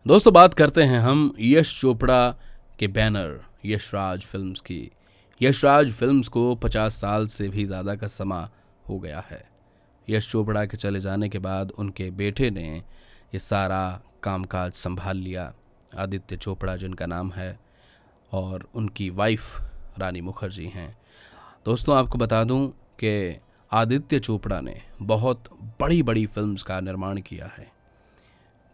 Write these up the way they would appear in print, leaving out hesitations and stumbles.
दोस्तों, बात करते हैं हम यश चोपड़ा के बैनर यश राज फिल्म्स की। यश राज फिल्म्स को 50 साल से भी ज़्यादा का समा हो गया है। यश चोपड़ा के चले जाने के बाद उनके बेटे ने ये सारा कामकाज संभाल लिया। आदित्य चोपड़ा जिनका नाम है, और उनकी वाइफ रानी मुखर्जी हैं। दोस्तों, आपको बता दूं कि आदित्य चोपड़ा ने बहुत बड़ी बड़ी फिल्म्स का निर्माण किया है।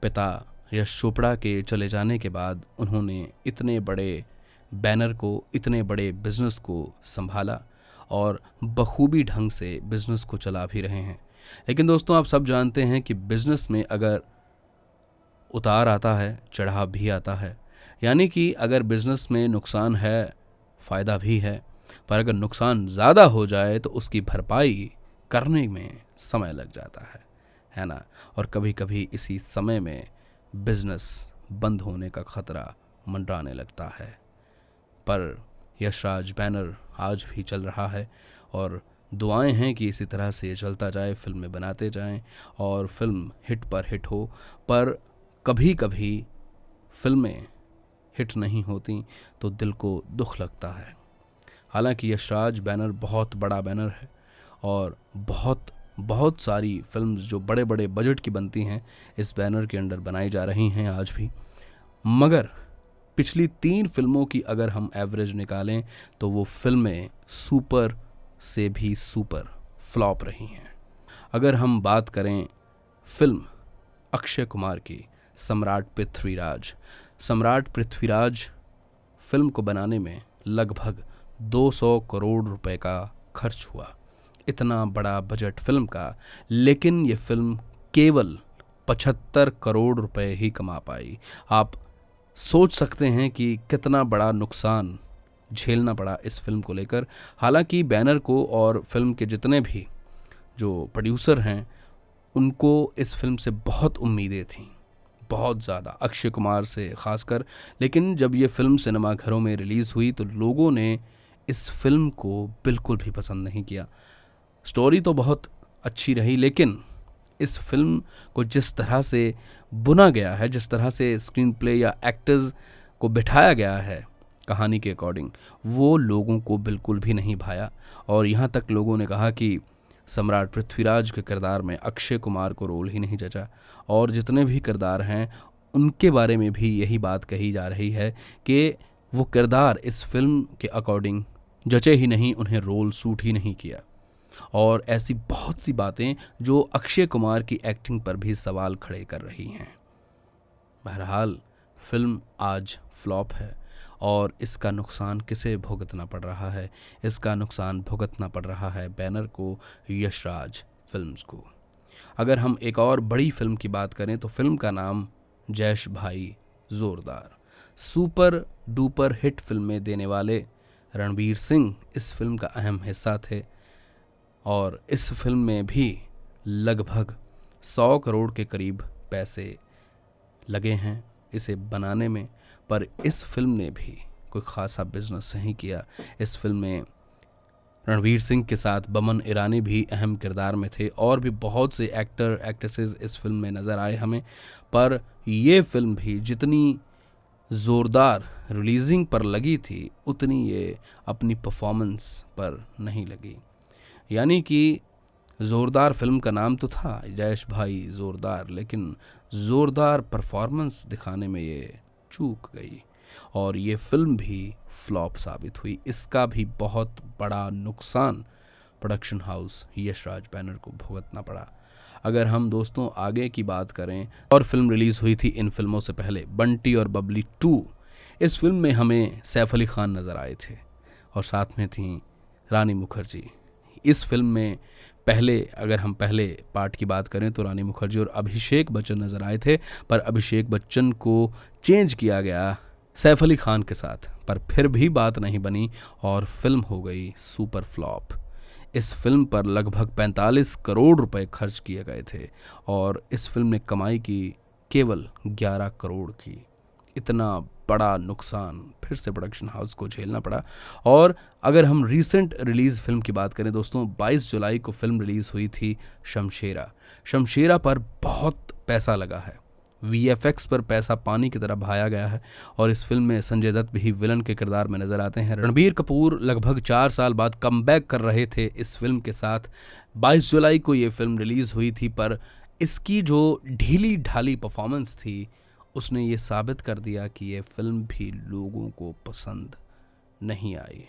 पिता यश चोपड़ा के चले जाने के बाद उन्होंने इतने बड़े बैनर को, इतने बड़े बिजनेस को संभाला और बखूबी ढंग से बिजनेस को चला भी रहे हैं। लेकिन दोस्तों, आप सब जानते हैं कि बिजनेस में अगर उतार आता है, चढ़ाव भी आता है। यानी कि अगर बिजनेस में नुकसान है, फ़ायदा भी है, पर अगर नुकसान ज़्यादा हो जाए तो उसकी भरपाई करने में समय लग जाता है ना। और कभी कभी इसी समय में बिजनेस बंद होने का खतरा मंडराने लगता है। पर यशराज बैनर आज भी चल रहा है और दुआएं हैं कि इसी तरह से ये चलता जाए, फिल्में बनाते जाएं और फिल्म हिट पर हिट हो। पर कभी कभी फिल्में हिट नहीं होती तो दिल को दुख लगता है। हालांकि यशराज बैनर बहुत बड़ा बैनर है और बहुत बहुत सारी फिल्म्स जो बड़े बड़े बजट की बनती हैं इस बैनर के अंडर बनाई जा रही हैं आज भी। मगर पिछली 3 फिल्मों की अगर हम एवरेज निकालें तो वो फिल्में सुपर से भी सुपर फ्लॉप रही हैं। अगर हम बात करें फिल्म अक्षय कुमार की, सम्राट पृथ्वीराज फिल्म को बनाने में लगभग 200 करोड़ रुपए का खर्च हुआ। इतना बड़ा बजट फिल्म का, लेकिन ये फिल्म केवल 75 करोड़ रुपए ही कमा पाई। आप सोच सकते हैं कि कितना बड़ा नुकसान झेलना पड़ा इस फिल्म को लेकर। हालांकि बैनर को और फिल्म के जितने भी जो प्रोड्यूसर हैं उनको इस फिल्म से बहुत उम्मीदें थीं, बहुत ज़्यादा, अक्षय कुमार से ख़ासकर। लेकिन जब ये फिल्म सिनेमा घरों में रिलीज़ हुई तो लोगों ने इस फिल्म को बिल्कुल भी पसंद नहीं किया। स्टोरी तो बहुत अच्छी रही, लेकिन इस फिल्म को जिस तरह से बुना गया है, जिस तरह से स्क्रीन प्ले या एक्टर्स को बिठाया गया है कहानी के अकॉर्डिंग, वो लोगों को बिल्कुल भी नहीं भाया। और यहाँ तक लोगों ने कहा कि सम्राट पृथ्वीराज के किरदार में अक्षय कुमार को रोल ही नहीं जचा। और जितने भी किरदार हैं उनके बारे में भी यही बात कही जा रही है कि वो किरदार इस फिल्म के अकॉर्डिंग जचे ही नहीं, उन्हें रोल सूट ही नहीं किया। और ऐसी बहुत सी बातें जो अक्षय कुमार की एक्टिंग पर भी सवाल खड़े कर रही हैं। बहरहाल फिल्म आज फ्लॉप है और इसका नुकसान किसे भुगतना पड़ रहा है? इसका नुकसान भुगतना पड़ रहा है बैनर को, यशराज फिल्म्स को। अगर हम एक और बड़ी फिल्म की बात करें तो फिल्म का नाम जैश भाई जोरदार। सुपर डुपर हिट फिल्में देने वाले रणवीर सिंह इस फिल्म का अहम हिस्सा थे और इस फिल्म में भी लगभग 100 करोड़ के करीब पैसे लगे हैं इसे बनाने में। पर इस फिल्म ने भी कोई ख़ासा बिजनेस नहीं किया। इस फिल्म में रणवीर सिंह के साथ बमन ईरानी भी अहम किरदार में थे और भी बहुत से एक्टर एक्ट्रेसेस इस फिल्म में नज़र आए हमें। पर ये फिल्म भी जितनी ज़ोरदार रिलीजिंग पर लगी थी उतनी ये अपनी परफॉर्मेंस पर नहीं लगी। यानी कि ज़ोरदार फिल्म का नाम तो था जैश भाई ज़ोरदार, लेकिन ज़ोरदार परफॉर्मेंस दिखाने में ये चूक गई और ये फिल्म भी फ्लॉप साबित हुई। इसका भी बहुत बड़ा नुकसान प्रोडक्शन हाउस यशराज बैनर को भुगतना पड़ा। अगर हम दोस्तों आगे की बात करें, और फिल्म रिलीज़ हुई थी इन फिल्मों से पहले, बंटी और बबली 2। इस फिल्म में हमें सैफ अली खान नज़र आए थे और साथ में थी रानी मुखर्जी। इस फिल्म में अगर हम पहले पार्ट की बात करें तो रानी मुखर्जी और अभिषेक बच्चन नज़र आए थे, पर अभिषेक बच्चन को चेंज किया गया सैफ अली खान के साथ। पर फिर भी बात नहीं बनी और फिल्म हो गई सुपर फ्लॉप। इस फिल्म पर लगभग 45 करोड़ रुपए खर्च किए गए थे और इस फिल्म ने कमाई की केवल 11 करोड़ की। इतना बड़ा नुकसान फिर से प्रोडक्शन हाउस को झेलना पड़ा। और अगर हम रीसेंट रिलीज़ फिल्म की बात करें दोस्तों, 22 जुलाई को फिल्म रिलीज़ हुई थी शमशेरा। शमशेरा पर बहुत पैसा लगा है वीएफएक्स पर पैसा पानी की तरह बहाया गया है और इस फिल्म में संजय दत्त भी विलन के किरदार में नजर आते हैं। रणबीर कपूर लगभग 4 साल बाद कमबैक कर रहे थे इस फिल्म के साथ। 22 जुलाई को ये फिल्म रिलीज़ हुई थी, पर इसकी जो ढीली ढाली परफॉर्मेंस थी उसने ये साबित कर दिया कि ये फिल्म भी लोगों को पसंद नहीं आई।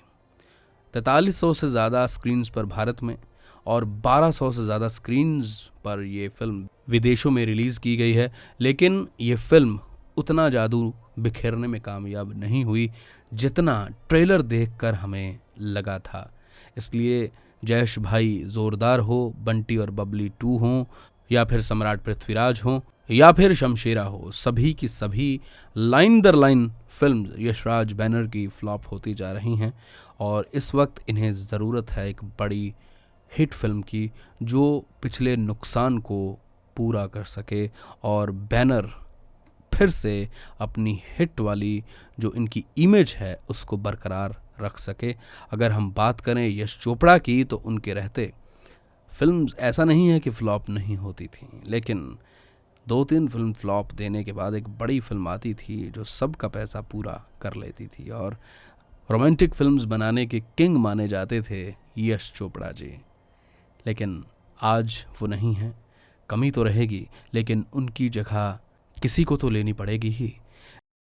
4300 से ज़्यादा स्क्रीन्स पर भारत में और 1200 से ज़्यादा स्क्रीन्स पर यह फिल्म विदेशों में रिलीज़ की गई है, लेकिन ये फिल्म उतना जादू बिखेरने में कामयाब नहीं हुई जितना ट्रेलर देखकर हमें लगा था। इसलिए जयेश भाई जोरदार हो, बंटी और बबली 2 हों, या फिर सम्राट पृथ्वीराज हों, या फिर शमशेरा हो, सभी की सभी लाइन दर लाइन फिल्म यशराज बैनर की फ्लॉप होती जा रही हैं और इस वक्त इन्हें ज़रूरत है एक बड़ी हिट फिल्म की जो पिछले नुकसान को पूरा कर सके और बैनर फिर से अपनी हिट वाली जो इनकी इमेज है उसको बरकरार रख सके। अगर हम बात करें यश चोपड़ा की तो उनके रहते फिल्म ऐसा नहीं है कि फ्लॉप नहीं होती थी, लेकिन 2-3 फिल्म फ्लॉप देने के बाद एक बड़ी फिल्म आती थी जो सबका पैसा पूरा कर लेती थी और रोमांटिक फिल्म्स बनाने के किंग माने जाते थे यश चोपड़ा जी। लेकिन आज वो नहीं है, कमी तो रहेगी लेकिन उनकी जगह किसी को तो लेनी पड़ेगी ही।